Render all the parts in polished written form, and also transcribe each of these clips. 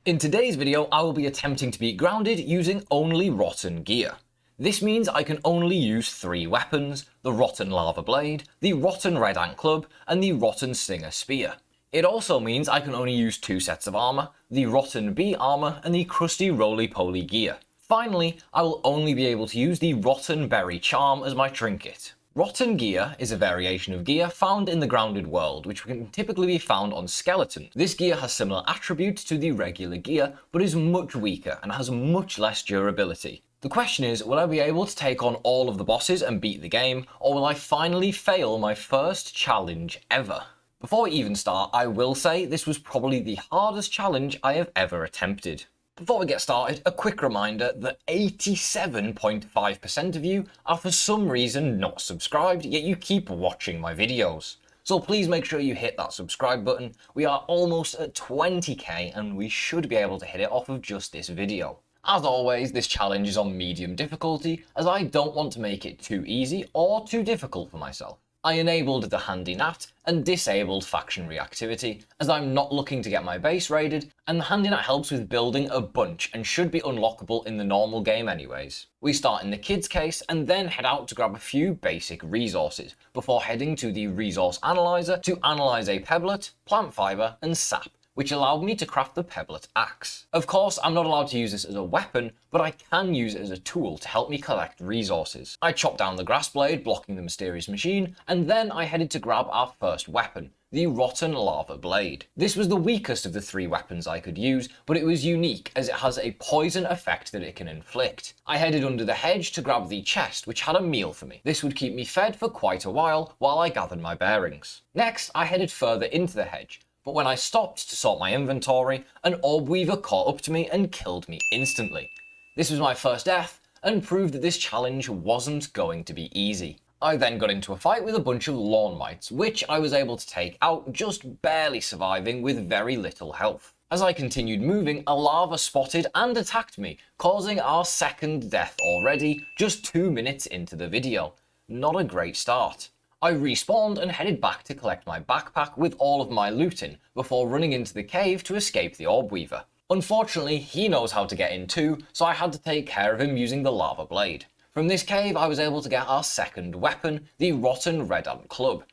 In today's video, I will be attempting to beat Grounded using only rotten gear. This means I can only use 3 weapons: the rotten lava blade, the rotten red ant club, and the rotten stinger spear. It also means I can only use 2 sets of armor: the rotten bee armor and the crusty roly-poly gear. Finally, I will only be able to use the rotten berry charm as my trinket. Rotten gear is a variation of gear found in the Grounded world, which can typically be found on skeletons. This gear has similar attributes to the regular gear, but is much weaker and has much less durability. The question is, will I be able to take on all of the bosses and beat the game, or will I finally fail my first challenge ever? Before we even start, I will say this was probably the hardest challenge I have ever attempted. Before we get started, a quick reminder that 87.5% of you are for some reason not subscribed, yet you keep watching my videos. So please make sure you hit that subscribe button. We are almost at 20k and we should be able to hit it off of just this video. As always, this challenge is on medium difficulty, as I don't want to make it too easy or too difficult for myself. I enabled the handy nat and disabled faction reactivity, as I'm not looking to get my base raided, and the handy nat helps with building a bunch and should be unlockable in the normal game anyways. We start in the kids case and then head out to grab a few basic resources, before heading to the resource analyzer to analyze a pebblet, plant fiber, and sap, which allowed me to craft the pebblet axe. Of course, I'm not allowed to use this as a weapon, but I can use it as a tool to help me collect resources. I chopped down the grass blade, blocking the mysterious machine, and then I headed to grab our first weapon, the rotten lava blade. This was the weakest of the 3 weapons I could use, but it was unique as it has a poison effect that it can inflict. I headed under the hedge to grab the chest, which had a meal for me. This would keep me fed for quite a while I gathered my bearings. Next, I headed further into the hedge, but when I stopped to sort my inventory, an orb weaver caught up to me and killed me instantly. This was my first death, and proved that this challenge wasn't going to be easy. I then got into a fight with a bunch of lawn mites, which I was able to take out, just barely surviving with very little health. As I continued moving, a lava spotted and attacked me, causing our second death already, just 2 minutes into the video. Not a great start. I respawned and headed back to collect my backpack with all of my loot in, before running into the cave to escape the orb weaver. Unfortunately, he knows how to get in too, so I had to take care of him using the lava blade. From this cave, I was able to get our second weapon, the rotten red ant club.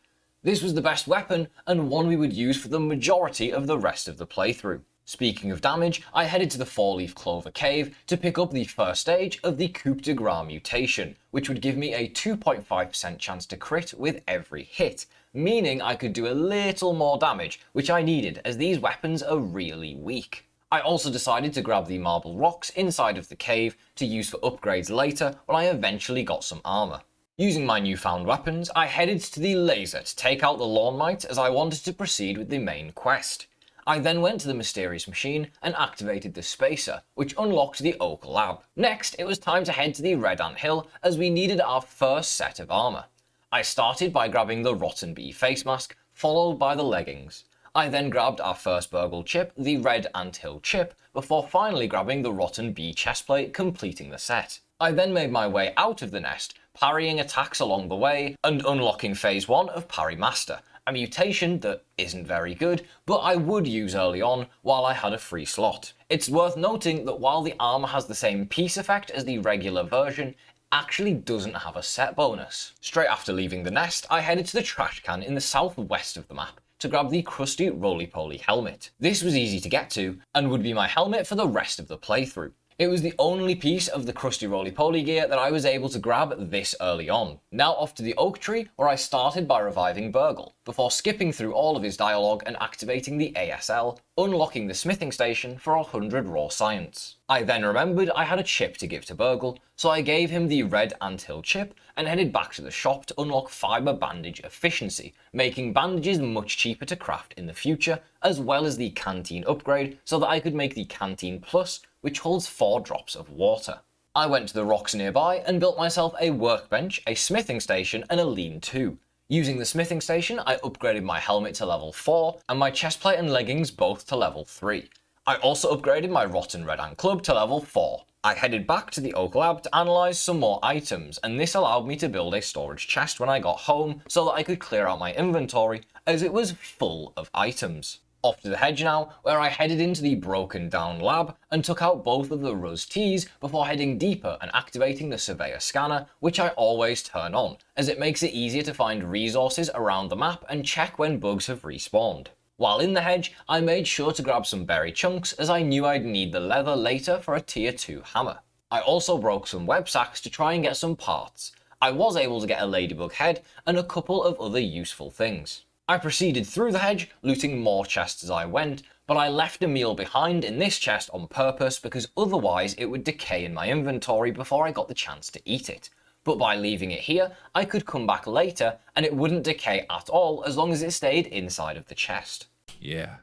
This was the best weapon, and one we would use for the majority of the rest of the playthrough. Speaking of damage, I headed to the 4-leaf clover cave to pick up the first stage of the coup de grace mutation, which would give me a 2.5% chance to crit with every hit, meaning I could do a little more damage, which I needed as these weapons are really weak. I also decided to grab the marble rocks inside of the cave to use for upgrades later when I eventually got some armor. Using my newfound weapons, I headed to the laser to take out the lawn mite as I wanted to proceed with the main quest. I then went to the mysterious machine and activated the spacer, which unlocked the oak lab. Next, it was time to head to the red ant hill as we needed our first set of armor. I started by grabbing the rotten bee face mask, followed by the leggings. I then grabbed our first burgle chip, the red ant hill chip, before finally grabbing the rotten bee chestplate, completing the set. I then made my way out of the nest, parrying attacks along the way and unlocking phase 1 of Parry Master, a mutation that isn't very good, but I would use early on while I had a free slot. It's worth noting that while the armor has the same piece effect as the regular version, it actually doesn't have a set bonus. Straight after leaving the nest, I headed to the trash can in the southwest of the map to grab the crusty roly-poly helmet. This was easy to get to, and would be my helmet for the rest of the playthrough. It was the only piece of the crusty roly-poly gear that I was able to grab this early on. Now off to the oak tree, where I started by reviving Burgle, before skipping through all of his dialogue and activating the ASL, unlocking the smithing station for 100 raw science. I then remembered I had a chip to give to Burgle, so I gave him the red anthill chip and headed back to the shop to unlock fiber bandage efficiency, making bandages much cheaper to craft in the future, as well as the canteen upgrade so that I could make the canteen plus, which holds 4 drops of water. I went to the rocks nearby and built myself a workbench, a smithing station, and a lean-to. Using the smithing station, I upgraded my helmet to level 4 and my chestplate and leggings both to level 3. I also upgraded my rotten red ant club to level 4. I headed back to the oak lab to analyze some more items, and this allowed me to build a storage chest when I got home so that I could clear out my inventory as it was full of items. Off to the hedge now, where I headed into the broken down lab and took out both of the Ruz Ts before heading deeper and activating the surveyor scanner, which I always turn on, as it makes it easier to find resources around the map and check when bugs have respawned. While in the hedge, I made sure to grab some berry chunks as I knew I'd need the leather later for a tier 2 hammer. I also broke some web sacks to try and get some parts. I was able to get a ladybug head and a couple of other useful things. I proceeded through the hedge, looting more chests as I went, but I left a meal behind in this chest on purpose because otherwise it would decay in my inventory before I got the chance to eat it. But by leaving it here, I could come back later and it wouldn't decay at all as long as it stayed inside of the chest. Yeah,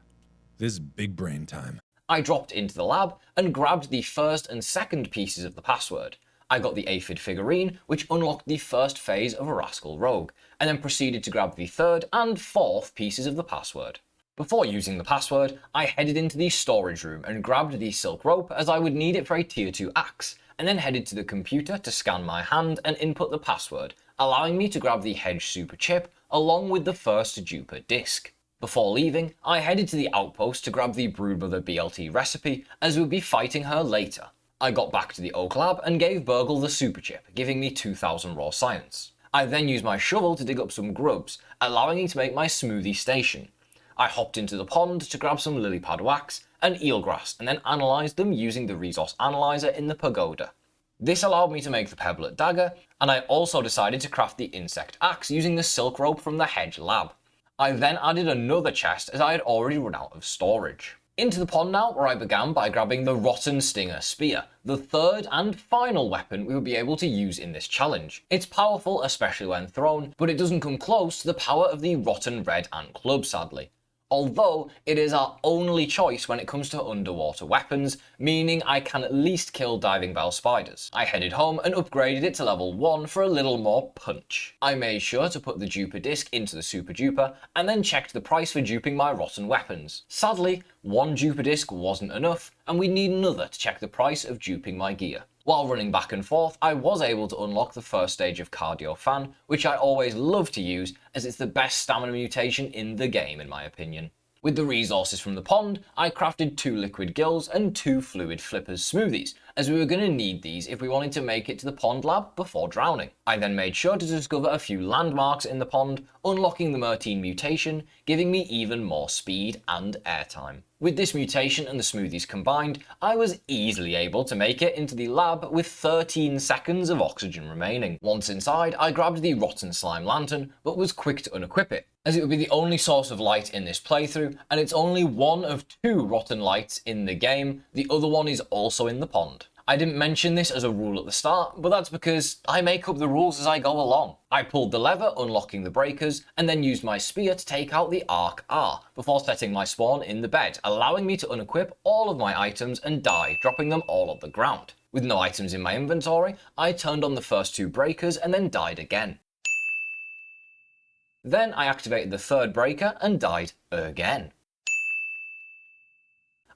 this is big brain time. I dropped into the lab and grabbed the first and second pieces of the password. I got the aphid figurine, which unlocked the first phase of a Rascal Rogue, and then proceeded to grab the third and fourth pieces of the password. Before using the password, I headed into the storage room and grabbed the silk rope as I would need it for a tier 2 axe, and then headed to the computer to scan my hand and input the password, allowing me to grab the hedge super chip along with the first duper disc. Before leaving, I headed to the outpost to grab the Broodmother BLT recipe as we would be fighting her later. I got back to the Oak Lab and gave Burgle the super chip, giving me 2000 raw science. I then used my shovel to dig up some grubs, allowing me to make my smoothie station. I hopped into the pond to grab some lily pad wax and eelgrass and then analysed them using the resource analyzer in the pagoda. This allowed me to make the pebblet dagger, and I also decided to craft the insect axe using the silk rope from the hedge lab. I then added another chest as I had already run out of storage. Into the pond now, where I began by grabbing the Rotten Stinger Spear, the third and final weapon we would be able to use in this challenge. It's powerful, especially when thrown, but it doesn't come close to the power of the Rotten Red Ant Club, sadly. Although it is our only choice when it comes to underwater weapons, meaning I can at least kill diving bell spiders. I headed home and upgraded it to level 1 for a little more punch. I made sure to put the duper disc into the super duper and then checked the price for duping my rotten weapons. Sadly, one duper disc wasn't enough and we need another to check the price of duping my gear. While running back and forth, I was able to unlock the first stage of Cardio Fan, which I always love to use as it's the best stamina mutation in the game in my opinion. With the resources from the pond, I crafted 2 liquid gills and 2 fluid flippers smoothies, as we were going to need these if we wanted to make it to the pond lab before drowning. I then made sure to discover a few landmarks in the pond, unlocking the Mertine mutation, giving me even more speed and airtime. With this mutation and the smoothies combined, I was easily able to make it into the lab with 13 seconds of oxygen remaining. Once inside, I grabbed the Rotten Slime Lantern, but was quick to unequip it, as it would be the only source of light in this playthrough, and it's only one of 2 rotten lights in the game. The other one is also in the pond. I didn't mention this as a rule at the start, but that's because I make up the rules as I go along. I pulled the lever, unlocking the breakers, and then used my spear to take out the Arc R before setting my spawn in the bed, allowing me to unequip all of my items and die, dropping them all on the ground. With no items in my inventory, I turned on the first 2 breakers and then died again. Then I activated the third breaker and died again.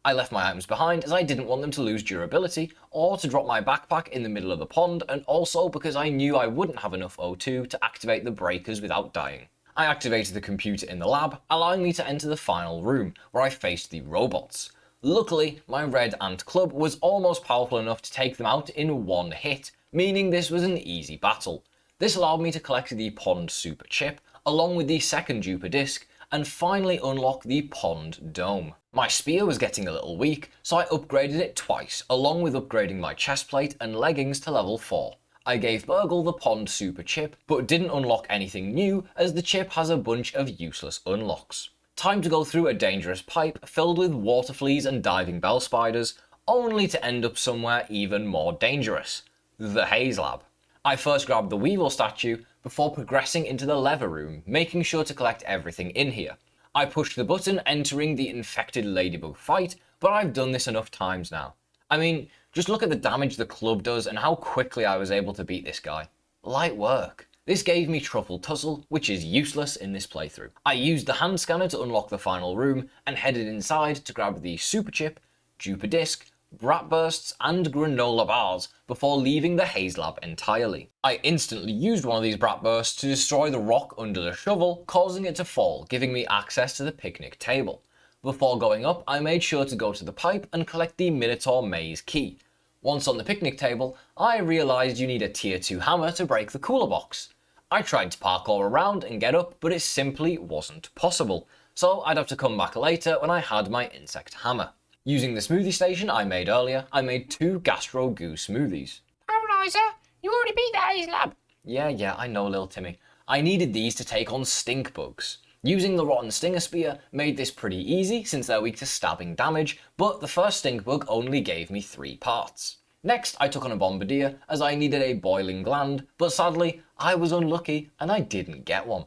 I left my items behind as I didn't want them to lose durability or to drop my backpack in the middle of the pond, and also because I knew I wouldn't have enough O2 to activate the breakers without dying. I activated the computer in the lab, allowing me to enter the final room where I faced the robots. Luckily, my Red Ant Club was almost powerful enough to take them out in one hit, meaning this was an easy battle. This allowed me to collect the Pond Super Chip, along with the second duper disc, and finally unlock the Pond Dome. My spear was getting a little weak, so I upgraded it twice, along with upgrading my chestplate and leggings to level 4. I gave Burgle the Pond Super Chip, but didn't unlock anything new as the chip has a bunch of useless unlocks. Time to go through a dangerous pipe filled with water fleas and diving bell spiders, only to end up somewhere even more dangerous. The Haze Lab. I first grabbed the Weevil statue before progressing into the lever room, making sure to collect everything in here. I pushed the button entering the infected ladybug fight, but I've done this enough times now. I mean, just look at the damage the club does and how quickly I was able to beat this guy. Light work. This gave me Truffle Tussle, which is useless in this playthrough. I used the hand scanner to unlock the final room and headed inside to grab the Super Chip, Duper Disc, Brat Bursts and Granola Bars before leaving the Haze Lab entirely. I instantly used one of these Brat Bursts to destroy the rock under the shovel, causing it to fall, giving me access to the picnic table. Before going up, I made sure to go to the pipe and collect the Minotaur Maze key. Once on the picnic table, I realised you need a tier 2 hammer to break the cooler box. I tried to parkour around and get up, but it simply wasn't possible, so I'd have to come back later when I had my insect hammer. Using the smoothie station I made earlier, I made 2 Gastro Goo smoothies. Paraly5er, you already beat the Haze Lab. Yeah, I know, little Timmy. I needed these to take on stink bugs. Using the Rotten Stinger Spear made this pretty easy since they're weak to stabbing damage, but the first stink bug only gave me 3 parts. Next, I took on a Bombardier as I needed a boiling gland, but sadly, I was unlucky and I didn't get one.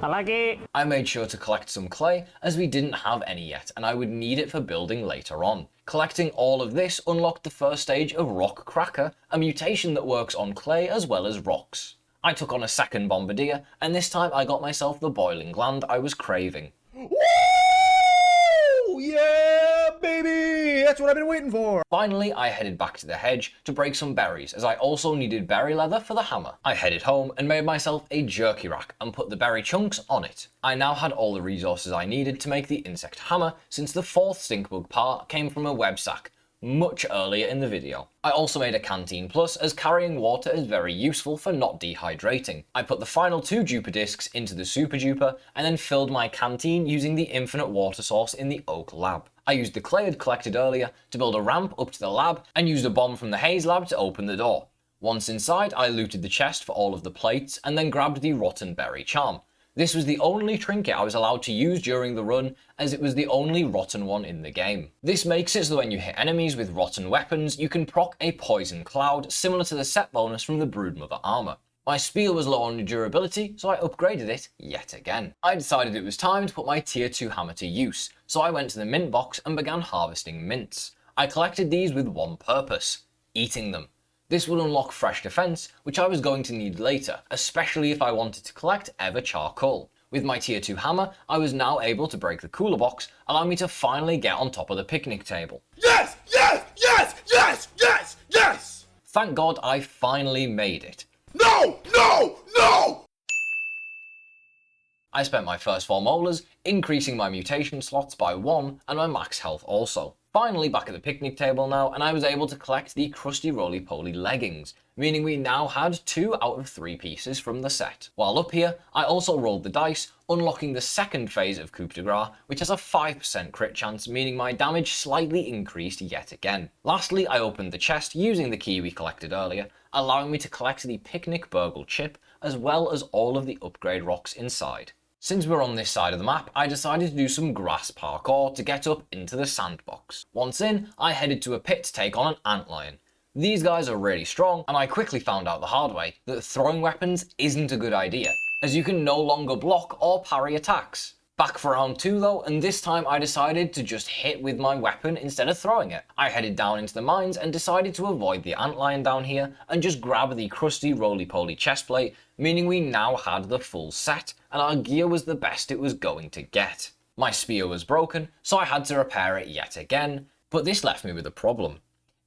I like it. I made sure to collect some clay as we didn't have any yet and I would need it for building later on. Collecting all of this unlocked the first stage of Rock Cracker, a mutation that works on clay as well as rocks. I took on a second Bombardier and this time I got myself the boiling gland I was craving. Woo! Yeah, baby! That's what I've been waiting for! Finally, I headed back to the hedge to break some berries, as I also needed berry leather for the hammer. I headed home and made myself a jerky rack and put the berry chunks on it. I now had all the resources I needed to make the insect hammer, since the 4th stinkbug part came from a web sack much earlier in the video. I also made a canteen plus, as carrying water is very useful for not dehydrating. I put the final 2 Juper discs into the Super Juper and then filled my canteen using the infinite water source in the Oak Lab. I used the clay I'd collected earlier to build a ramp up to the lab and used a bomb from the Haze Lab to open the door. Once inside, I looted the chest for all of the plates and then grabbed the Rotten Berry Charm. This was the only trinket I was allowed to use during the run, as it was the only rotten one in the game. This makes it so that when you hit enemies with rotten weapons, you can proc a poison cloud, similar to the set bonus from the Broodmother armor. My spear was low on durability, so I upgraded it yet again. I decided it was time to put my tier 2 hammer to use, so I went to the mint box and began harvesting mints. I collected these with one purpose: eating them. This would unlock fresh defense, which I was going to need later, especially if I wanted to collect ever charcoal. With my tier 2 hammer, I was now able to break the cooler box, allowing me to finally get on top of the picnic table. Yes! Yes! Yes! Yes! Yes! Yes! Thank God I finally made it. No! No! No! I spent my first 4 molars, increasing my mutation slots by 1 and my max health also. Finally back at the picnic table now, and I was able to collect the crusty roly-poly leggings, meaning we now had 2 out of 3 pieces from the set. While up here, I also rolled the dice, unlocking the second phase of Coup de Grace, which has a 5% crit chance, meaning my damage slightly increased yet again. Lastly, I opened the chest using the key we collected earlier, allowing me to collect the Picnic Burgle chip, as well as all of the upgrade rocks inside. Since we're on this side of the map, I decided to do some grass parkour to get up into the sandbox. Once in, I headed to a pit to take on an antlion. These guys are really strong, and I quickly found out the hard way that throwing weapons isn't a good idea, as you can no longer block or parry attacks. Back for round 2 though, and this time I decided to just hit with my weapon instead of throwing it. I headed down into the mines and decided to avoid the antlion down here and just grab the crusty roly-poly chestplate, meaning we now had the full set, and our gear was the best it was going to get. My spear was broken, so I had to repair it yet again, but this left me with a problem.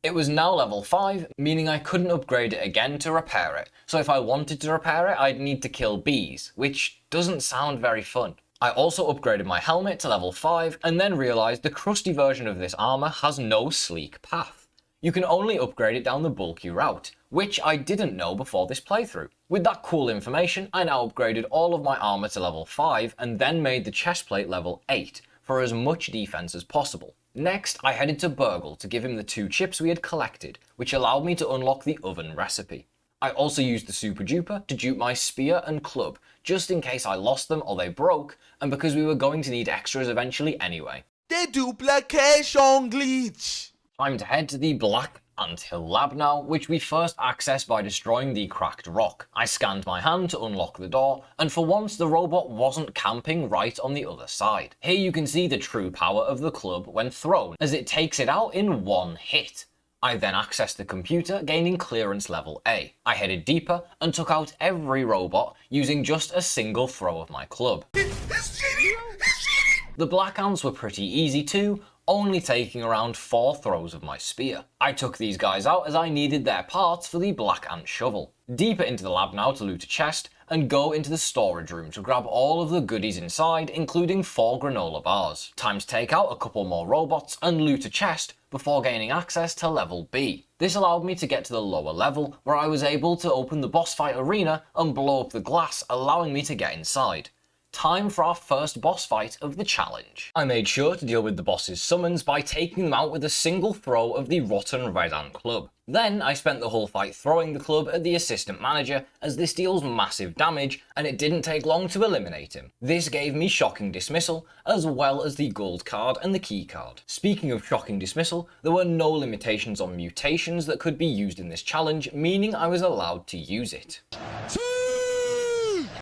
It was now level 5, meaning I couldn't upgrade it again to repair it, so if I wanted to repair it I'd need to kill bees, which doesn't sound very fun. I also upgraded my helmet to level 5 and then realised the crusty version of this armour has no sleek path. You can only upgrade it down the bulky route, which I didn't know before this playthrough. With that cool information, I now upgraded all of my armour to level 5 and then made the chestplate level 8 for as much defense as possible. Next, I headed to Burgle to give him the 2 chips we had collected, which allowed me to unlock the oven recipe. I also used the Super Duper to dupe my spear and club, just in case I lost them or they broke, and because we were going to need extras eventually anyway. The duplication glitch! Time to head to the Black Anthill Lab now, which we first accessed by destroying the cracked rock. I scanned my hand to unlock the door, and for once the robot wasn't camping right on the other side. Here you can see the true power of the club when thrown, as it takes it out in one hit. I then accessed the computer, gaining clearance level A. I headed deeper and took out every robot using just a single throw of my club. It's cheating! It's cheating! The Black Ants were pretty easy too, only taking around 4 throws of my spear. I took these guys out as I needed their parts for the Black Ant shovel. Deeper into the lab now to loot a chest, and go into the storage room to grab all of the goodies inside, including 4 granola bars. Time to take out a couple more robots and loot a chest before gaining access to level B. This allowed me to get to the lower level, where I was able to open the boss fight arena and blow up the glass, allowing me to get inside. Time for our first boss fight of the challenge. I made sure to deal with the boss's summons by taking them out with a single throw of the rotten red ant club. Then I spent the whole fight throwing the club at the assistant manager, as this deals massive damage and it didn't take long to eliminate him. This gave me shocking dismissal, as well as the gold card and the key card. Speaking of shocking dismissal, there were no limitations on mutations that could be used in this challenge, meaning I was allowed to use it.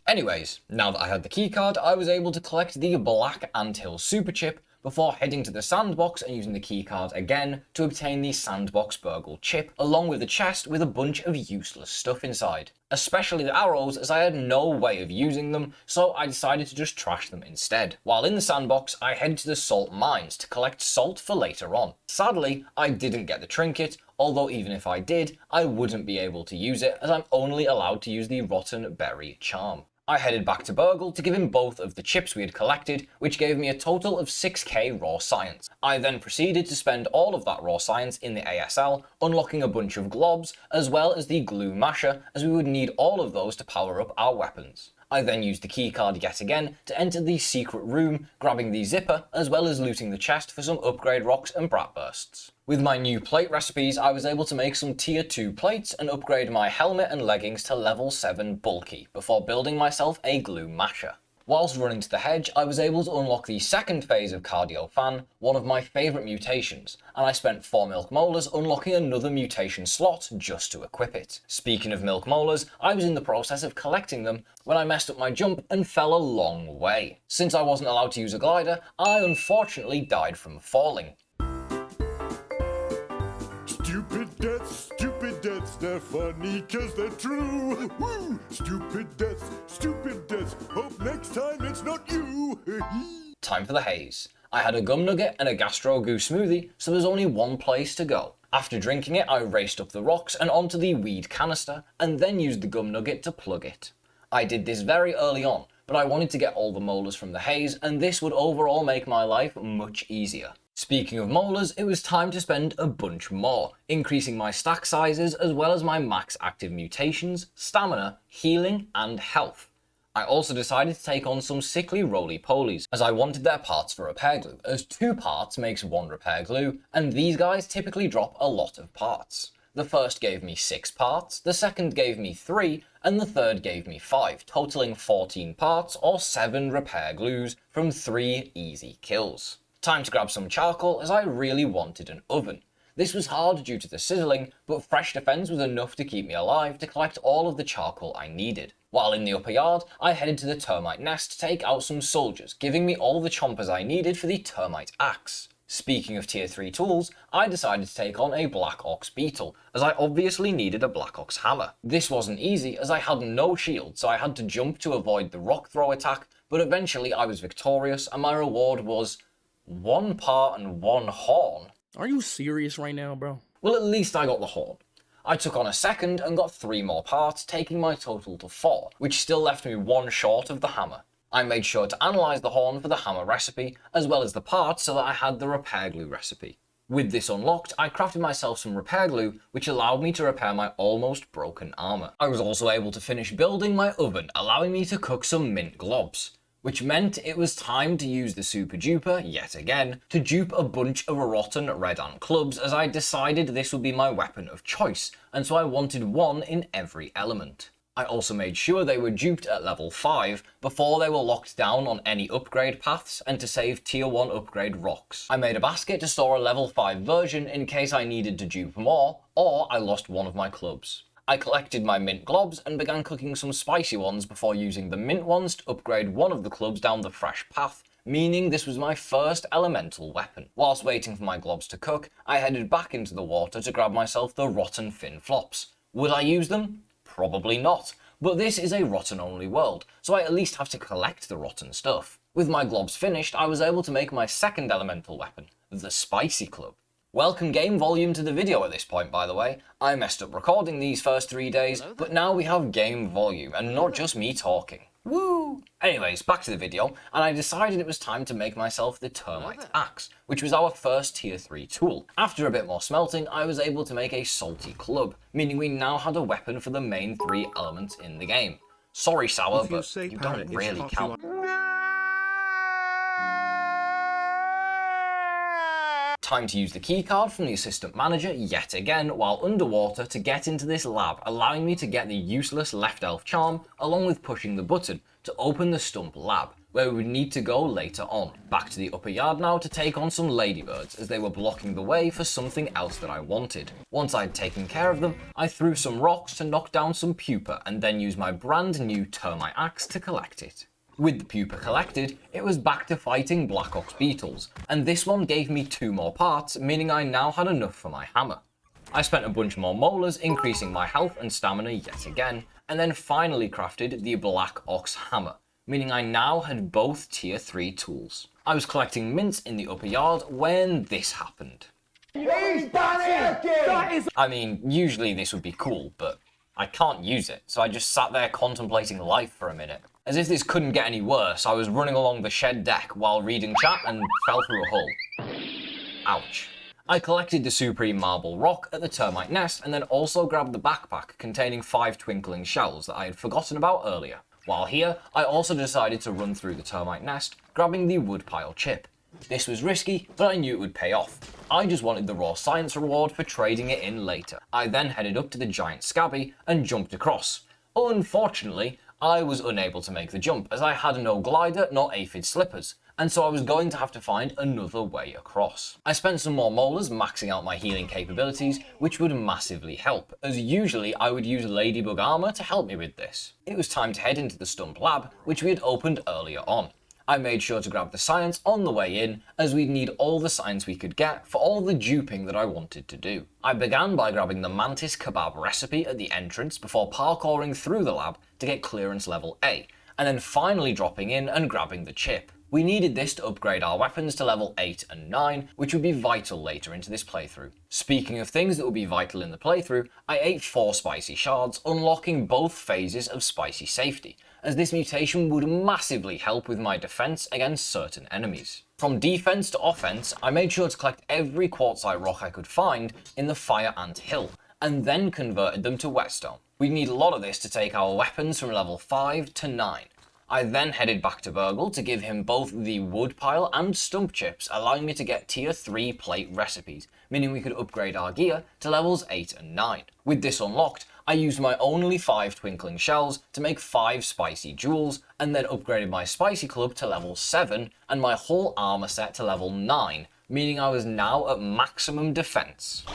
Anyways, now that I had the keycard, I was able to collect the Black Anthill Super Chip before heading to the sandbox and using the keycard again to obtain the Sandbox Burgle Chip, along with a chest with a bunch of useless stuff inside. Especially the arrows, as I had no way of using them, so I decided to just trash them instead. While in the sandbox, I headed to the salt mines to collect salt for later on. Sadly, I didn't get the trinket, although even if I did, I wouldn't be able to use it, as I'm only allowed to use the Rotten Berry Charm. I headed back to Burgle to give him both of the chips we had collected, which gave me a total of 6k raw science. I then proceeded to spend all of that raw science in the ASL, unlocking a bunch of globs, as well as the glue masher, as we would need all of those to power up our weapons. I then used the keycard yet again to enter the secret room, grabbing the zipper, as well as looting the chest for some upgrade rocks and brat bursts. With my new plate recipes, I was able to make some tier 2 plates and upgrade my helmet and leggings to level 7 bulky, before building myself a glue masher. Whilst running to the hedge, I was able to unlock the second phase of Cardio Fan, one of my favourite mutations, and I spent 4 milk molars unlocking another mutation slot just to equip it. Speaking of milk molars, I was in the process of collecting them when I messed up my jump and fell a long way. Since I wasn't allowed to use a glider, I unfortunately died from falling. Stupid deaths, they're funny cause they're true. Woo! Stupid deaths, hope next time it's not you. Time for the haze. I had a gum nugget and a gastro goo smoothie, so there's only one place to go. After drinking it, I raced up the rocks and onto the weed canister, and then used the gum nugget to plug it. I did this very early on, but I wanted to get all the molars from the haze, and this would overall make my life much easier. Speaking of molars, it was time to spend a bunch more, increasing my stack sizes as well as my max active mutations, stamina, healing, and health. I also decided to take on some sickly roly-polies, as I wanted their parts for repair glue, as 2 parts makes 1 repair glue, and these guys typically drop a lot of parts. The first gave me 6 parts, the second gave me 3, and the third gave me 5, totaling 14 parts or 7 repair glues from 3 easy kills. Time to grab some charcoal, as I really wanted an oven. This was hard due to the sizzling, but fresh defense was enough to keep me alive to collect all of the charcoal I needed. While in the upper yard, I headed to the termite nest to take out some soldiers, giving me all the chompers I needed for the termite axe. Speaking of tier 3 tools, I decided to take on a black ox beetle, as I obviously needed a black ox hammer. This wasn't easy, as I had no shield, so I had to jump to avoid the rock throw attack, but eventually I was victorious, and my reward was 1 part and 1 horn. Are you serious right now, bro? Well, at least I got the horn. I took on a second and got 3 more parts, taking my total to 4, which still left me 1 short of the hammer. I made sure to analyse the horn for the hammer recipe, as well as the parts so that I had the repair glue recipe. With this unlocked, I crafted myself some repair glue, which allowed me to repair my almost broken armour. I was also able to finish building my oven, allowing me to cook some mint globs, which meant it was time to use the super duper, yet again, to dupe a bunch of rotten red ant clubs, as I decided this would be my weapon of choice, and so I wanted 1 in every element. I also made sure they were duped at level 5 before they were locked down on any upgrade paths and to save tier 1 upgrade rocks. I made a basket to store a level 5 version in case I needed to dupe more, or I lost one of my clubs. I collected my mint globs and began cooking some spicy ones before using the mint ones to upgrade one of the clubs down the fresh path, meaning this was my first elemental weapon. Whilst waiting for my globs to cook, I headed back into the water to grab myself the rotten fin flops. Would I use them? Probably not, but this is a rotten only world, so I at least have to collect the rotten stuff. With my globs finished, I was able to make my second elemental weapon, the spicy club. Welcome game volume to the video at this point, by the way. I messed up recording these first 3 days, but now we have game volume and not just me talking. Woo! Anyways, back to the video, and I decided it was time to make myself the termite axe, which was our first tier 3 tool. After a bit more smelting, I was able to make a salty club, meaning we now had a weapon for the main 3 elements in the game. Sorry, Sour, but you don't really count. Time to use the keycard from the assistant manager yet again while underwater to get into this lab, allowing me to get the useless left elf charm along with pushing the button to open the stump lab, where we would need to go later on. Back to the upper yard now to take on some ladybirds as they were blocking the way for something else that I wanted. Once I'd taken care of them, I threw some rocks to knock down some pupa and then used my brand new termite axe to collect it. With the pupa collected, it was back to fighting black ox beetles, and this one gave me 2 more parts, meaning I now had enough for my hammer. I spent a bunch more molars, increasing my health and stamina yet again, and then finally crafted the black ox hammer, meaning I now had both tier 3 tools. I was collecting mints in the upper yard when this happened. I mean, usually this would be cool, but I can't use it, so I just sat there contemplating life for a minute. As if this couldn't get any worse, I was running along the shed deck while reading chat and fell through a hole. Ouch. I collected the supreme marble rock at the termite nest and then also grabbed the backpack containing 5 twinkling shells that I had forgotten about earlier. While here, I also decided to run through the termite nest, grabbing the woodpile chip. This was risky, but I knew it would pay off. I just wanted the raw science reward for trading it in later. I then headed up to the giant scabby and jumped across. Unfortunately, I was unable to make the jump as I had no glider nor aphid slippers, and so I was going to have to find another way across. I spent some more molars maxing out my healing capabilities, which would massively help, as usually I would use ladybug armor to help me with this. It was time to head into the stump lab, which we had opened earlier on. I made sure to grab the science on the way in, as we'd need all the science we could get for all the duping that I wanted to do. I began by grabbing the mantis kebab recipe at the entrance before parkouring through the lab to get clearance level A, and then finally dropping in and grabbing the chip. We needed this to upgrade our weapons to level 8 and 9, which would be vital later into this playthrough. Speaking of things that would be vital in the playthrough, I ate 4 spicy shards, unlocking both phases of spicy safety, as this mutation would massively help with my defense against certain enemies. From defense to offense, I made sure to collect every quartzite rock I could find in the fire ant hill, and then converted them to whetstone. We'd need a lot of this to take our weapons from level 5 to 9. I then headed back to Burgle to give him both the woodpile and stump chips, allowing me to get tier 3 plate recipes, meaning we could upgrade our gear to levels 8 and 9. With this unlocked, I used my only 5 twinkling shells to make 5 spicy jewels, and then upgraded my spicy club to level 7 and my whole armor set to level 9, meaning I was now at maximum defense.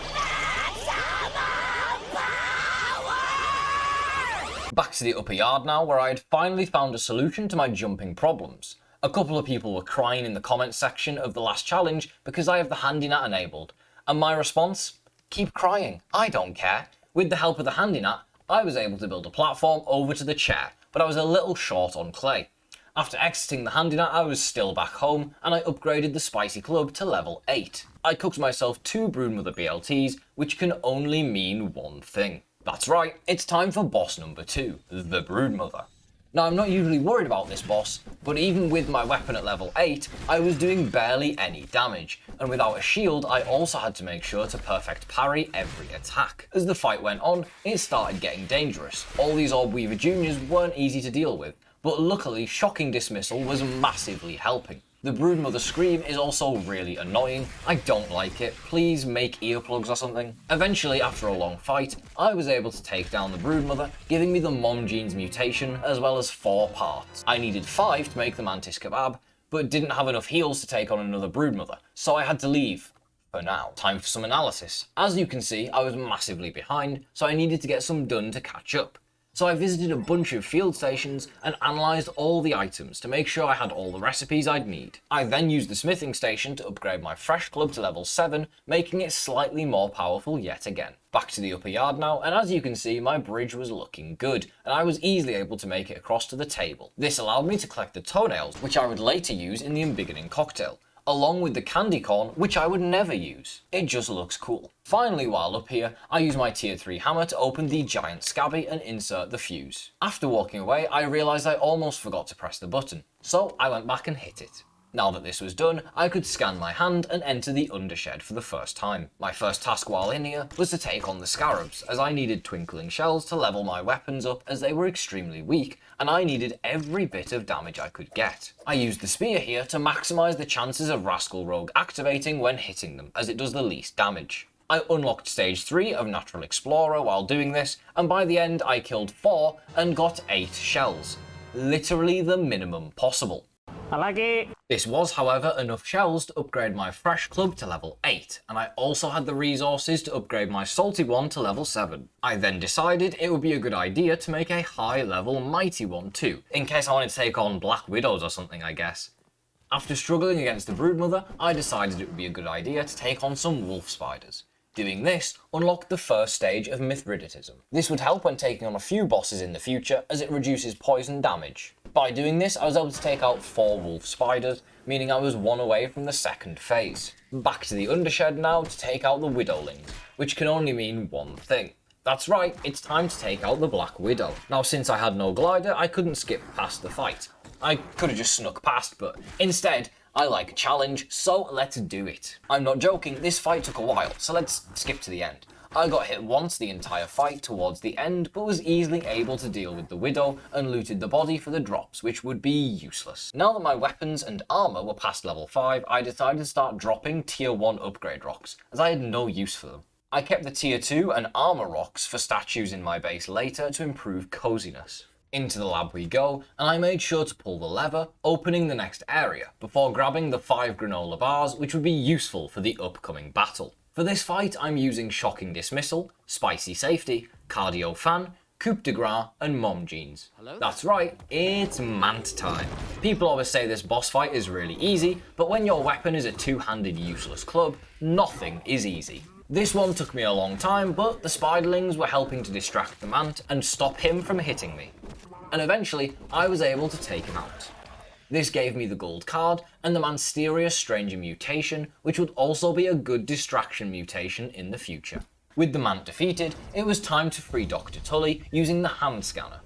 Back to the upper yard now, where I had finally found a solution to my jumping problems. A couple of people were crying in the comments section of the last challenge because I have the handy nat enabled, and my response? Keep crying, I don't care. With the help of the handy nat, I was able to build a platform over to the chair, but I was a little short on clay. After exiting the handy nat, I was still back home, and I upgraded the spicy club to level 8. I cooked myself 2 broodmother BLTs, which can only mean one thing. That's right, it's time for boss number 2, the broodmother. Now, I'm not usually worried about this boss, but even with my weapon at level 8, I was doing barely any damage, and without a shield, I also had to make sure to perfect parry every attack. As the fight went on, it started getting dangerous. All these Orb Weaver Juniors weren't easy to deal with, but luckily Shocking Dismissal was massively helping. The broodmother scream is also really annoying. I don't like it. Please make earplugs or something. Eventually, after a long fight, I was able to take down the broodmother, giving me the mom genes mutation as well as 4 parts. I needed 5 to make the mantis kebab, but didn't have enough heals to take on another broodmother, so I had to leave. For now. Time for some analysis. As you can see, I was massively behind, so I needed to get some done to catch up. So I visited a bunch of field stations and analysed all the items to make sure I had all the recipes I'd need. I then used the smithing station to upgrade my fresh club to level 7, making it slightly more powerful yet again. Back to the upper yard now, and as you can see, my bridge was looking good, and I was easily able to make it across to the table. This allowed me to collect the toenails, which I would later use in the embiggening cocktail. along with the candy corn, which I would never use. It just looks cool. Finally, while up here, I use my tier 3 hammer to open the giant scabby and insert the fuse. After walking away, I realised I almost forgot to press the button, so I went back and hit it. Now that this was done, I could scan my hand and enter the undershed for the first time. My first task while in here was to take on the scarabs, as I needed twinkling shells to level my weapons up as they were extremely weak, and I needed every bit of damage I could get. I used the spear here to maximise the chances of Rascal Rogue activating when hitting them, as it does the least damage. I unlocked stage 3 of Natural Explorer while doing this, and by the end I killed 4 and got 8 shells. Literally the minimum possible. I like it. This was, however, enough shells to upgrade my Fresh Club to level 8, and I also had the resources to upgrade my Salty one to level 7. I then decided it would be a good idea to make a high level Mighty one too, in case I wanted to take on Black Widows or something, I guess. After struggling against the Broodmother, I decided it would be a good idea to take on some Wolf Spiders. Doing this unlocked the first stage of Mithridatism. This would help when taking on a few bosses in the future, as it reduces poison damage. By doing this, I was able to take out 4 wolf spiders, meaning I was 1 away from the second phase. Back to the undershed now to take out the Widowlings, which can only mean one thing. That's right, it's time to take out the Black Widow. Now, since I had no glider, I couldn't skip past the fight. I could have just snuck past, but instead, I like a challenge, so let's do it. I'm not joking, this fight took a while, so let's skip to the end. I got hit once the entire fight towards the end, but was easily able to deal with the Widow and looted the body for the drops, which would be useless. Now that my weapons and armour were past level 5, I decided to start dropping tier 1 upgrade rocks, as I had no use for them. I kept the tier 2 and armour rocks for statues in my base later to improve coziness. Into the lab we go, and I made sure to pull the lever, opening the next area, before grabbing the 5 granola bars, which would be useful for the upcoming battle. For this fight, I'm using Shocking Dismissal, Spicy Safety, Cardio Fan, Coup de Grace, and Mom Jeans. That's right, it's Mant time. People always say this boss fight is really easy, but when your weapon is a two-handed useless club, nothing is easy. This one took me a long time, but the Spiderlings were helping to distract the Mant and stop him from hitting me. And eventually, I was able to take him out. This gave me the gold card and the Mysterious Stranger mutation, which would also be a good distraction mutation in the future. With the Mant defeated, it was time to free Dr. Tully using the hand scanner.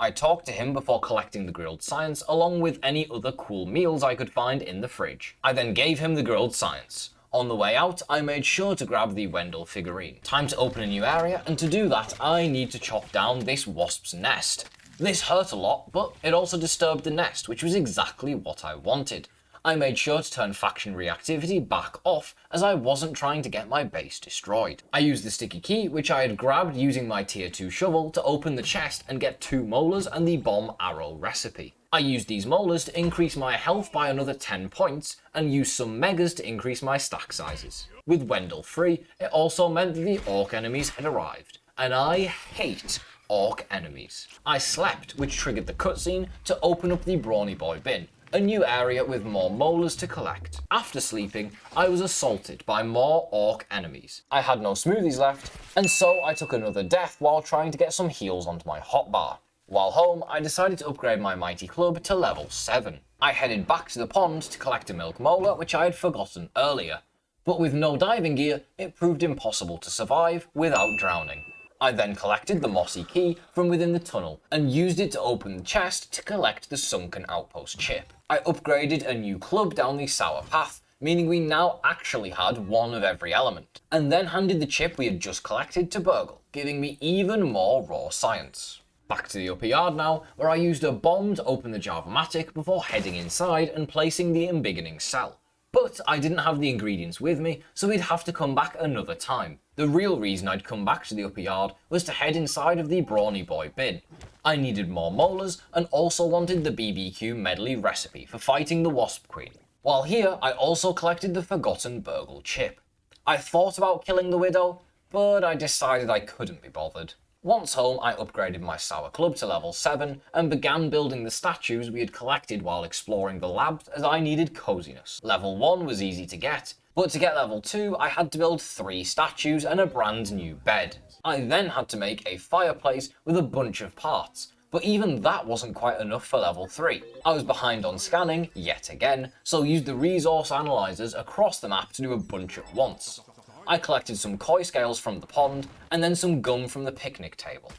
I talked to him before collecting the grilled science along with any other cool meals I could find in the fridge. I then gave him the grilled science. On the way out, I made sure to grab the Wendell figurine. Time to open a new area, and to do that, I need to chop down this wasp's nest. This hurt a lot, but it also disturbed the nest, which was exactly what I wanted. I made sure to turn faction reactivity back off, as I wasn't trying to get my base destroyed. I used the sticky key, which I had grabbed using my tier 2 shovel, to open the chest and get 2 molars and the bomb arrow recipe. I used these molars to increase my health by another 10 points, and used some megas to increase my stack sizes. With Wendell free, it also meant that the orc enemies had arrived, and I hate orc enemies. I slept, which triggered the cutscene to open up the Brawny Boy bin, a new area with more molars to collect. After sleeping, I was assaulted by more orc enemies. I had no smoothies left, and so I took another death while trying to get some heals onto my hotbar. While home, I decided to upgrade my Mighty Club to level 7. I headed back to the pond to collect a milk molar, which I had forgotten earlier. But with no diving gear, it proved impossible to survive without drowning. I then collected the mossy key from within the tunnel and used it to open the chest to collect the sunken outpost chip. I upgraded a new club down the sour path, meaning we now actually had one of every element, and then handed the chip we had just collected to Burgle, giving me even more raw science. Back to the upper yard now, where I used a bomb to open the Java-matic before heading inside and placing the embiggening cell. But I didn't have the ingredients with me, so we'd have to come back another time. The real reason I'd come back to the upper yard was to head inside of the Brawny Boy bin. I needed more molars and also wanted the BBQ medley recipe for fighting the Wasp Queen. While here, I also collected the forgotten Burgle chip. I thought about killing the Widow, but I decided I couldn't be bothered. Once home, I upgraded my Sour Club to level 7 and began building the statues we had collected while exploring the labs, as I needed coziness. Level 1 was easy to get, but to get level 2 I had to build 3 statues and a brand new bed. I then had to make a fireplace with a bunch of parts, but even that wasn't quite enough for level 3. I was behind on scanning, yet again, so used the resource analyzers across the map to do a bunch at once. I collected some koi scales from the pond, and then some gum from the picnic table.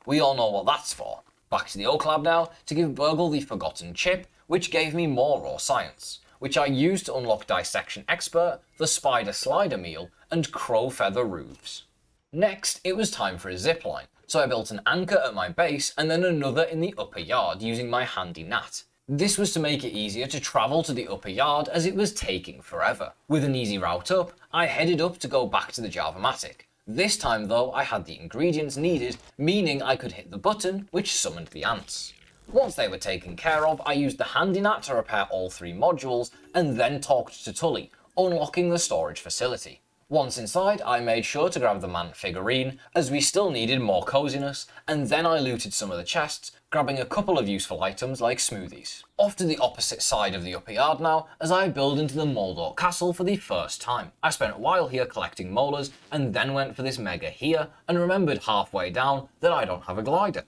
We all know what that's for. Back to the Oak Lab now, to give Burgle the forgotten chip, which gave me more raw science, which I used to unlock Dissection Expert, the Spider Slider Meal, and Crow Feather Roofs. Next, it was time for a zipline, so I built an anchor at my base and then another in the upper yard using my handy gnat. This was to make it easier to travel to the upper yard as it was taking forever. With an easy route up, I headed up to go back to the Java-matic. This time though, I had the ingredients needed, meaning I could hit the button which summoned the ants. Once they were taken care of, I used the handy gnat to repair all 3 modules and then talked to Tully, unlocking the storage facility. Once inside, I made sure to grab the man figurine, as we still needed more coziness, and then I looted some of the chests, grabbing a couple of useful items like smoothies. Off to the opposite side of the upper yard now, as I build into the Moldorc Castle for the first time. I spent a while here collecting molars, and then went for this mega here, and remembered halfway down that I don't have a glider.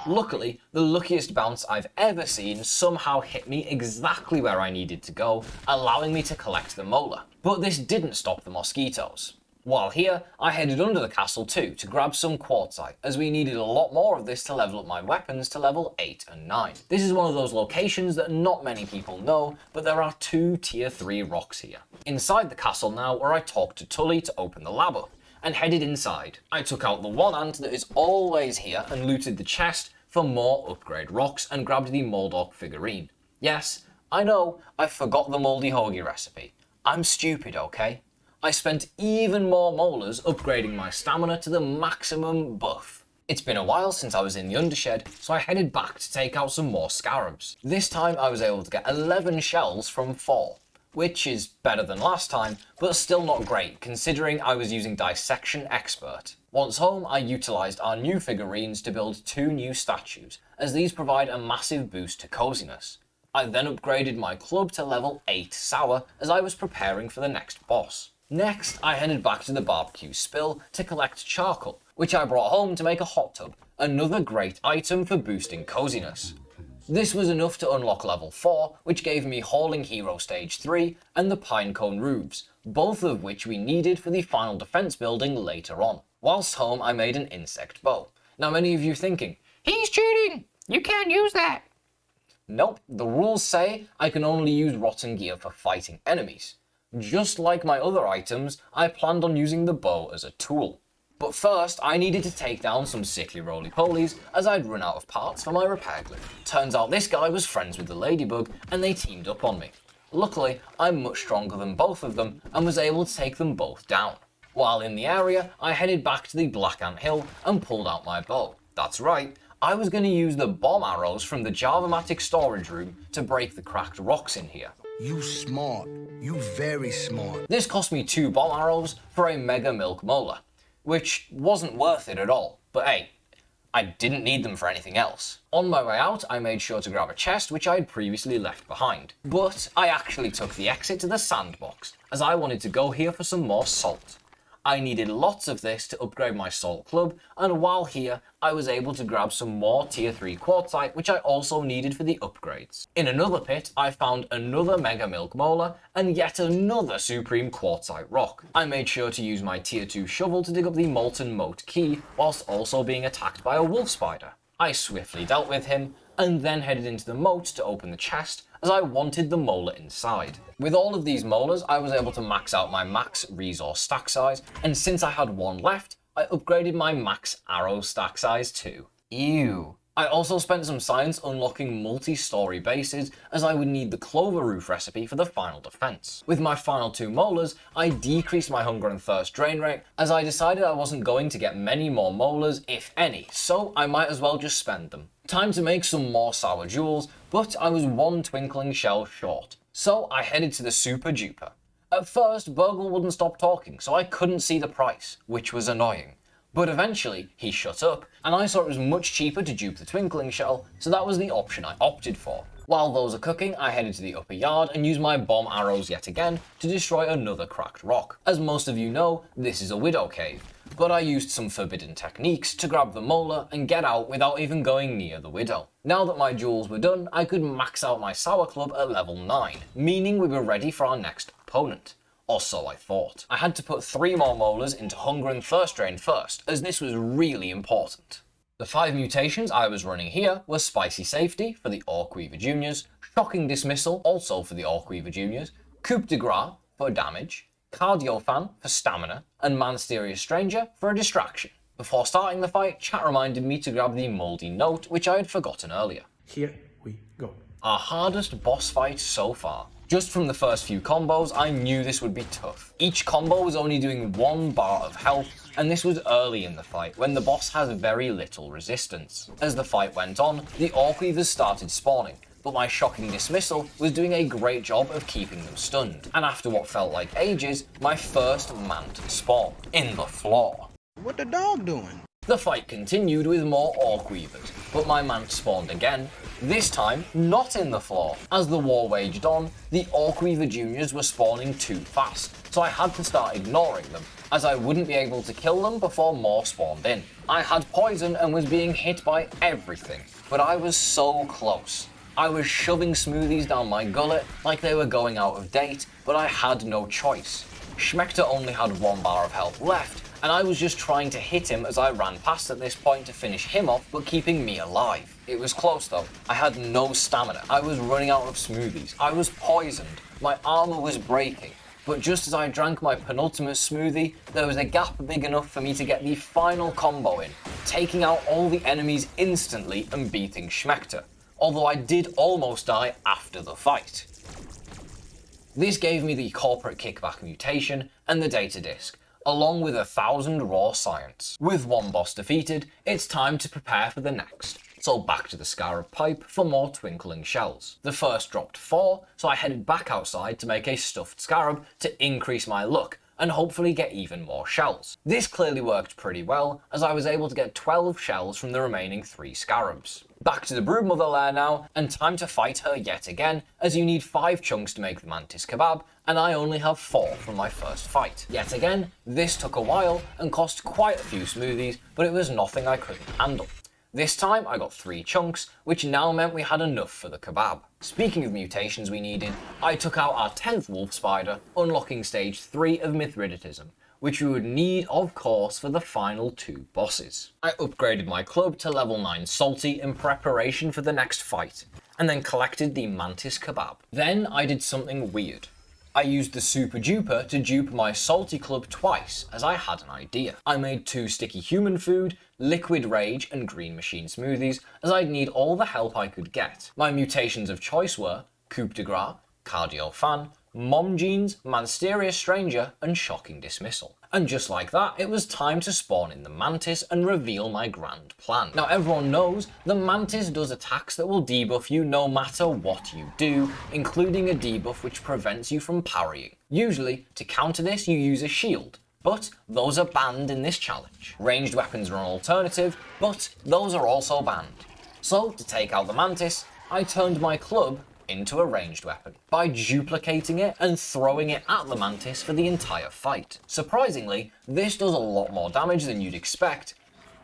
Luckily, the luckiest bounce I've ever seen somehow hit me exactly where I needed to go, allowing me to collect the molar. But this didn't stop the mosquitoes. While here, I headed under the castle too to grab some quartzite, as we needed a lot more of this to level up my weapons to level 8 and 9. This is one of those locations that not many people know, but there are 2 tier 3 rocks here. Inside the castle now, where I talked to Tully to open the lab up, and headed inside. I took out the one ant that is always here and looted the chest for more upgrade rocks and grabbed the Moldorc figurine. Yes, I know, I forgot the moldy hoagie recipe. I'm stupid, okay? I spent even more molars upgrading my stamina to the maximum buff. It's been a while since I was in the undershed, so I headed back to take out some more scarabs. This time I was able to get 11 shells from 4. Which is better than last time, but still not great considering I was using Dissection Expert. Once home, I utilised our new figurines to build 2 new statues, as these provide a massive boost to coziness. I then upgraded my club to level 8 sour as I was preparing for the next boss. Next, I headed back to the barbecue spill to collect charcoal, which I brought home to make a hot tub, another great item for boosting coziness. This was enough to unlock level 4, which gave me Hauling Hero Stage 3 and the Pinecone Roofs, both of which we needed for the final defense building later on. Whilst home, I made an insect bow. Now many of you thinking, He's cheating! You can't use that! nope, the rules say I can only use rotten gear for fighting enemies. Just like my other items, I planned on using the bow as a tool. But first, I needed to take down some sickly roly-polies as I'd run out of parts for my repair glue. Turns out this guy was friends with the ladybug and they teamed up on me. Luckily, I'm much stronger than both of them and was able to take them both down. While in the area, I headed back to the Black Ant Hill and pulled out my bow. That's right, I was going to use the bomb arrows from the Java-matic storage room to break the cracked rocks in here. You smart. You very smart. This cost me 2 bomb arrows for a mega milk molar, which wasn't worth it at all, but hey, I didn't need them for anything else. On my way out, I made sure to grab a chest which I had previously left behind, but I actually took the exit to the sandbox, as I wanted to go here for some more salt. I needed lots of this to upgrade my salt club, and while here, I was able to grab some more tier 3 quartzite, which I also needed for the upgrades. In another pit, I found another mega milk molar, and yet another supreme quartzite rock. I made sure to use my tier 2 shovel to dig up the molten moat key, whilst also being attacked by a wolf spider. I swiftly dealt with him, and then headed into the moat to open the chest, as I wanted the molar inside. With all of these molars, I was able to max out my max resource stack size, and since I had 1 left, I upgraded my max arrow stack size too. Ew. I also spent some science unlocking multi-story bases, as I would need the clover roof recipe for the final defense. With my final 2 molars, I decreased my hunger and thirst drain rate, as I decided I wasn't going to get many more molars, if any, so I might as well just spend them. Time to make some more sour jewels, but I was 1 twinkling shell short, so I headed to the Super Duper. At first, Burgle wouldn't stop talking, so I couldn't see the price, which was annoying. But eventually, he shut up, and I saw it was much cheaper to dupe the twinkling shell, so that was the option I opted for. While those are cooking, I headed to the upper yard and used my bomb arrows yet again to destroy another cracked rock. As most of you know, this is a widow cave, but I used some forbidden techniques to grab the molar and get out without even going near the widow. Now that my duels were done, I could max out my sour club at level 9, meaning we were ready for our next opponent. Or so I thought. I had to put 3 more molars into Hunger and Thirst Drain first, as this was really important. The 5 mutations I was running here were Spicy Safety for the Orc Weaver Juniors, Shocking Dismissal also for the Orc Weaver Juniors, Coup de Grace for damage, Cardio Fan for stamina, and Mysterious Stranger for a distraction. Before starting the fight, chat reminded me to grab the Mouldy Note, which I had forgotten earlier. Here we go. Our hardest boss fight so far. Just from the first few combos, I knew this would be tough. Each combo was only doing 1 bar of health, and this was early in the fight, when the boss has very little resistance. As the fight went on, the Orc Weavers started spawning, but my Shocking Dismissal was doing a great job of keeping them stunned. And after what felt like ages, my first Mant spawned, in the floor. What the dog doing? The fight continued with more Orc Weavers, but my Mant spawned again, this time not in the floor. As the war waged on, the Orc Weaver Juniors were spawning too fast, so I had to start ignoring them, as I wouldn't be able to kill them before more spawned in. I had poison and was being hit by everything, but I was so close. I was shoving smoothies down my gullet like they were going out of date, but I had no choice. Schmechter only had 1 bar of health left, and I was just trying to hit him as I ran past at this point to finish him off, but keeping me alive. It was close though. I had no stamina. I was running out of smoothies. I was poisoned. My armor was breaking. But just as I drank my penultimate smoothie, there was a gap big enough for me to get the final combo in, taking out all the enemies instantly and beating Schmechter. Although I did almost die after the fight. This gave me the Corporate Kickback mutation and the data disk, along with 1,000 raw science. With 1 boss defeated, it's time to prepare for the next. So back to the Scarab Pipe for more twinkling shells. The first dropped 4, so I headed back outside to make a stuffed scarab to increase my luck and hopefully get even more shells. This clearly worked pretty well, as I was able to get 12 shells from the remaining 3 scarabs. Back to the Broodmother lair now, and time to fight her yet again, as you need 5 chunks to make the Mantis Kebab, and I only have 4 from my first fight. Yet again, this took a while and cost quite a few smoothies, but it was nothing I couldn't handle. This time I got 3 chunks, which now meant we had enough for the kebab. Speaking of mutations we needed, I took out our 10th wolf spider, unlocking stage 3 of Mithridatism, which we would need of course for the final 2 bosses. I upgraded my club to level 9 salty in preparation for the next fight, and then collected the Mantis Kebab. Then I did something weird. I used the Super Duper to dupe my salty club twice, as I had an idea. I made 2 sticky human food, liquid rage and green machine smoothies, as I'd need all the help I could get. My mutations of choice were Coup de Grace, Cardio Fan, Mom Jeans, Mysterious Stranger and Shocking Dismissal. And just like that, it was time to spawn in the Mantis and reveal my grand plan. Now everyone knows the Mantis does attacks that will debuff you no matter what you do, including a debuff which prevents you from parrying. Usually, to counter this you use a shield, but those are banned in this challenge. Ranged weapons are an alternative, but those are also banned. So, to take out the Mantis, I turned my club into a ranged weapon by duplicating it and throwing it at the Mantis for the entire fight. Surprisingly, this does a lot more damage than you'd expect.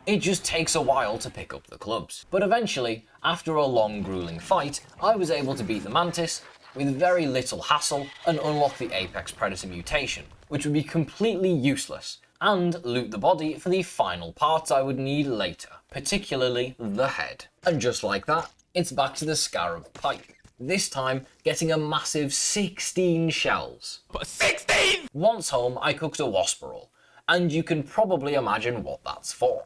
It just takes a while to pick up the clubs. But eventually, after a long grueling fight, I was able to beat the Mantis with very little hassle and unlock the Apex Predator mutation, which would be completely useless, and loot the body for the final parts I would need later, particularly the head. And just like that, it's back to the Scarab Pipe. This time, getting a massive 16 shells. But 16! Once home, I cooked a wasper roll, and you can probably imagine what that's for.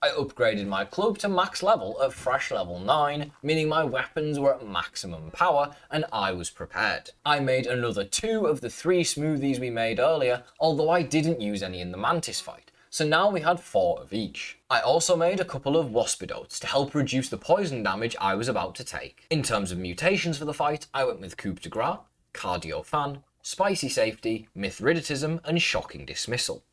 I upgraded my club to max level at fresh level 9, meaning my weapons were at maximum power and I was prepared. I made another 2 of the 3 smoothies we made earlier, although I didn't use any in the Mantis fight, so now we had 4 of each. I also made a couple of waspidotes to help reduce the poison damage I was about to take. In terms of mutations for the fight, I went with Coup de Grace, Cardio Fan, Spicy Safety, Mithridatism and Shocking Dismissal.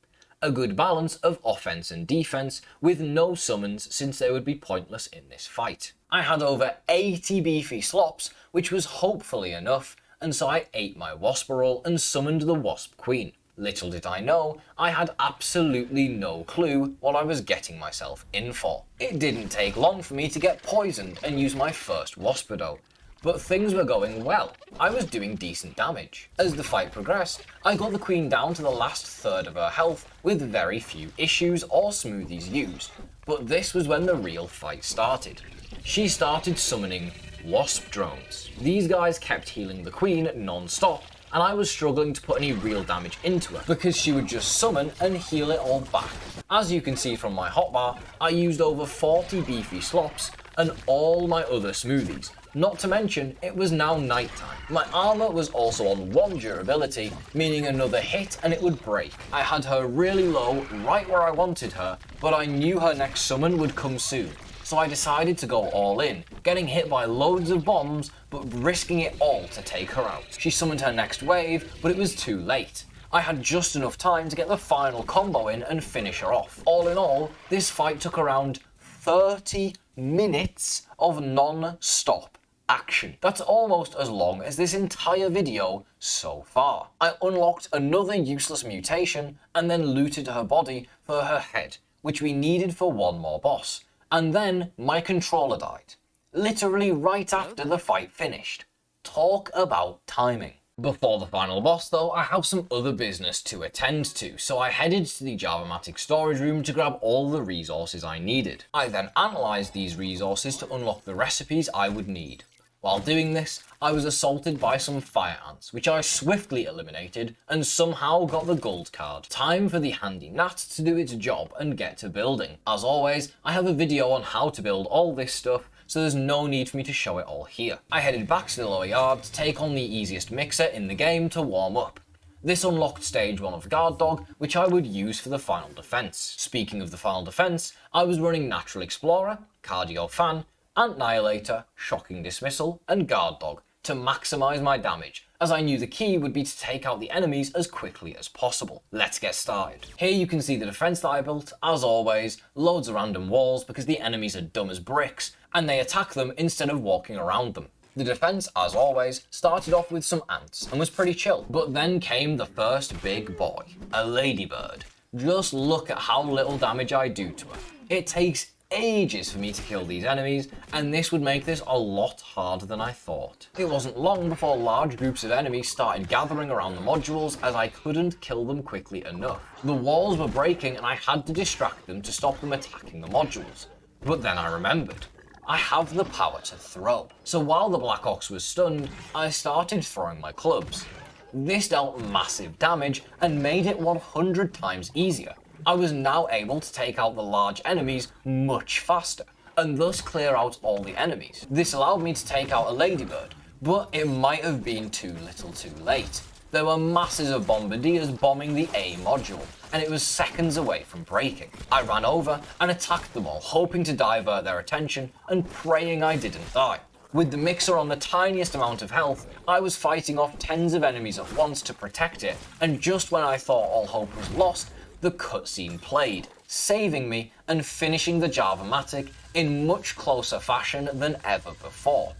A good balance of offense and defense, with no summons since they would be pointless in this fight. I had over 80 beefy slops, which was hopefully enough, and so I ate my wasper roll and summoned the Wasp Queen. Little did I know, I had absolutely no clue what I was getting myself in for. It didn't take long for me to get poisoned and use my first Waspido, but things were going well. I was doing decent damage. As the fight progressed, I got the queen down to the last third of her health with very few issues or smoothies used, but this was when the real fight started. She started summoning wasp drones. These guys kept healing the queen non-stop, and I was struggling to put any real damage into her because she would just summon and heal it all back. As you can see from my hotbar, I used over 40 beefy slops and all my other smoothies. Not to mention, it was now nighttime. My armor was also on 1 durability, meaning another hit and it would break. I had her really low, right where I wanted her, but I knew her next summon would come soon. So I decided to go all in, getting hit by loads of bombs, but risking it all to take her out. She summoned her next wave, but it was too late. I had just enough time to get the final combo in and finish her off. All in all, this fight took around 30 minutes of non-stop action. That's almost as long as this entire video so far. I unlocked another useless mutation and then looted her body for her head, which we needed for one more boss. And then my controller died. Literally right after the fight finished. Talk about timing. Before the final boss though, I have some other business to attend to, so I headed to the Java-matic storage room to grab all the resources I needed. I then analysed these resources to unlock the recipes I would need. While doing this, I was assaulted by some fire ants, which I swiftly eliminated and somehow got the gold card. Time for the handy gnat to do its job and get to building. As always, I have a video on how to build all this stuff, so there's no need for me to show it all here. I headed back to the lower yard to take on the easiest mixer in the game to warm up. This unlocked stage 1 of Guard Dog, which I would use for the final defense. Speaking of the final defense, I was running Natural Explorer, Cardio Fan, Annihilator, Shocking Dismissal, and Guard Dog to maximize my damage, as I knew the key would be to take out the enemies as quickly as possible. Let's get started. Here you can see the defense that I built. As always, loads of random walls because the enemies are dumb as bricks, and they attack them instead of walking around them. The defense, as always, started off with some ants and was pretty chill, but then came the first big boy, a ladybird. Just look at how little damage I do to her. It takes ages for me to kill these enemies, and this would make this a lot harder than I thought. It wasn't long before large groups of enemies started gathering around the modules as I couldn't kill them quickly enough. The walls were breaking and I had to distract them to stop them attacking the modules. But then I remembered, I have the power to throw. So while the Black Ox was stunned, I started throwing my clubs. This dealt massive damage and made it 100 times easier. I was now able to take out the large enemies much faster, and thus clear out all the enemies. This allowed me to take out a ladybird, but it might have been too little too late. There were masses of bombardiers bombing the A module, and it was seconds away from breaking. I ran over and attacked them all, hoping to divert their attention and praying I didn't die. With the mixer on the tiniest amount of health, I was fighting off tens of enemies at once to protect it, and just when I thought all hope was lost, the cutscene played, saving me and finishing the Java-matic in much closer fashion than ever before.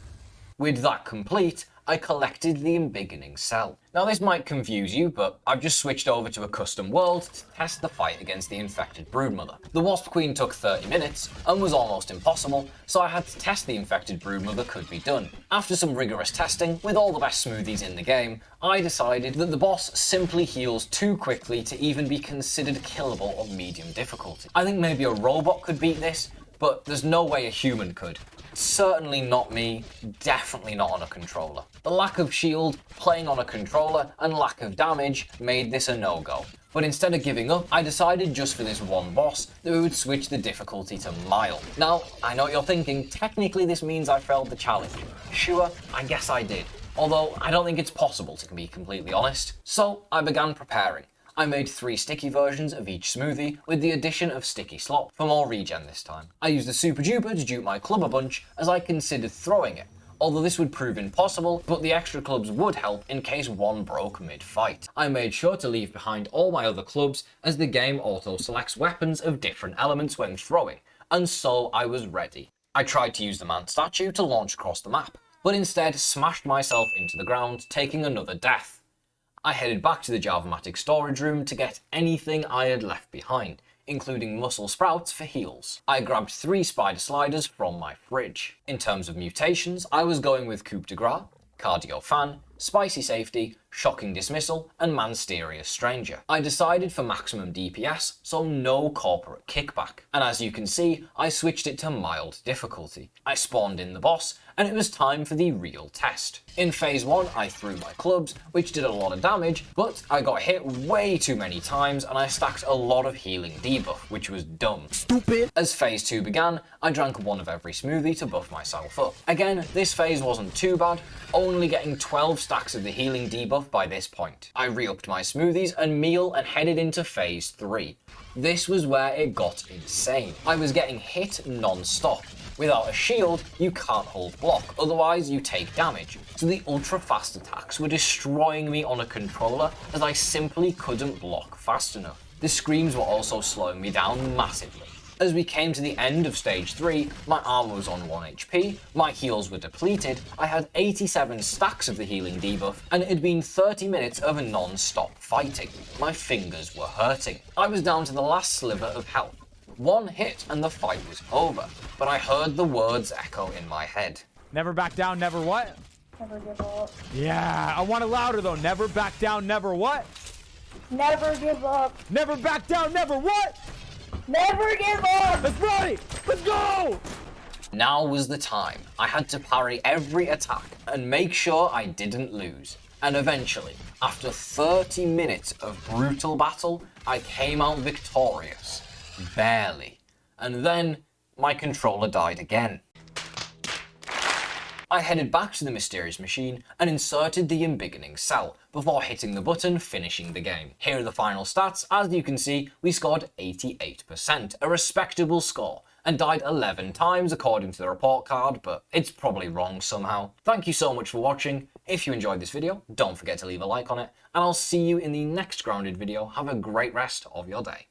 With that complete, I collected the embiggening cell. Now this might confuse you, but I've just switched over to a custom world to test the fight against the infected broodmother. The Wasp Queen took 30 minutes and was almost impossible, so I had to test the infected broodmother could be done. After some rigorous testing, with all the best smoothies in the game, I decided that the boss simply heals too quickly to even be considered killable on medium difficulty. I think maybe a robot could beat this, but there's no way a human could. Certainly not me, definitely not on a controller. The lack of shield, playing on a controller, and lack of damage made this a no-go. But instead of giving up, I decided just for this one boss that we would switch the difficulty to mild. Now, I know what you're thinking, technically this means I failed the challenge. Sure, I guess I did. Although, I don't think it's possible to be completely honest. So, I began preparing. I made 3 sticky versions of each smoothie with the addition of sticky slop for more regen this time. I used the super duper to dupe my club a bunch as I considered throwing it, although this would prove impossible, but the extra clubs would help in case one broke mid-fight. I made sure to leave behind all my other clubs as the game auto-selects weapons of different elements when throwing, and so I was ready. I tried to use the man statue to launch across the map, but instead smashed myself into the ground, taking another death. I headed back to the Java-matic storage room to get anything I had left behind, including muscle sprouts for heals. I grabbed 3 spider sliders from my fridge. In terms of mutations, I was going with coup de grace, cardio fan, spicy safety, shocking dismissal, and mysterious stranger. I decided for maximum DPS, so no corporate kickback. And as you can see, I switched it to mild difficulty. I spawned in the boss, and it was time for the real test. In phase 1, I threw my clubs, which did a lot of damage, but I got hit way too many times and I stacked a lot of healing debuff, which was dumb. Stupid. As phase 2 began, I drank 1 of every smoothie to buff myself up. Again, this phase wasn't too bad, only getting 12 stacks of the healing debuff by this point. I re-upped my smoothies and meal and headed into phase 3. This was where it got insane. I was getting hit non-stop. Without a shield, you can't hold block, otherwise you take damage. So the ultra fast attacks were destroying me on a controller as I simply couldn't block fast enough. The screams were also slowing me down massively. As we came to the end of stage 3, my armor was on 1 HP, my heals were depleted, I had 87 stacks of the healing debuff, and it had been 30 minutes of non-stop fighting. My fingers were hurting. I was down to the last sliver of health. 1 hit and the fight was over, but I heard the words echo in my head. Never back down, never what? Never give up. Yeah, I want it louder though. Never back down, never what? Never give up. Never back down, never what? Never give up. Let's run it! Let's go! Now was the time. I had to parry every attack and make sure I didn't lose. And eventually, after 30 minutes of brutal battle, I came out victorious. Barely. And then, my controller died again. I headed back to the mysterious machine and inserted the embiggening cell before hitting the button, finishing the game. Here are the final stats. As you can see, we scored 88%, a respectable score, and died 11 times according to the report card, but it's probably wrong somehow. Thank you so much for watching. If you enjoyed this video, don't forget to leave a like on it, and I'll see you in the next Grounded video. Have a great rest of your day.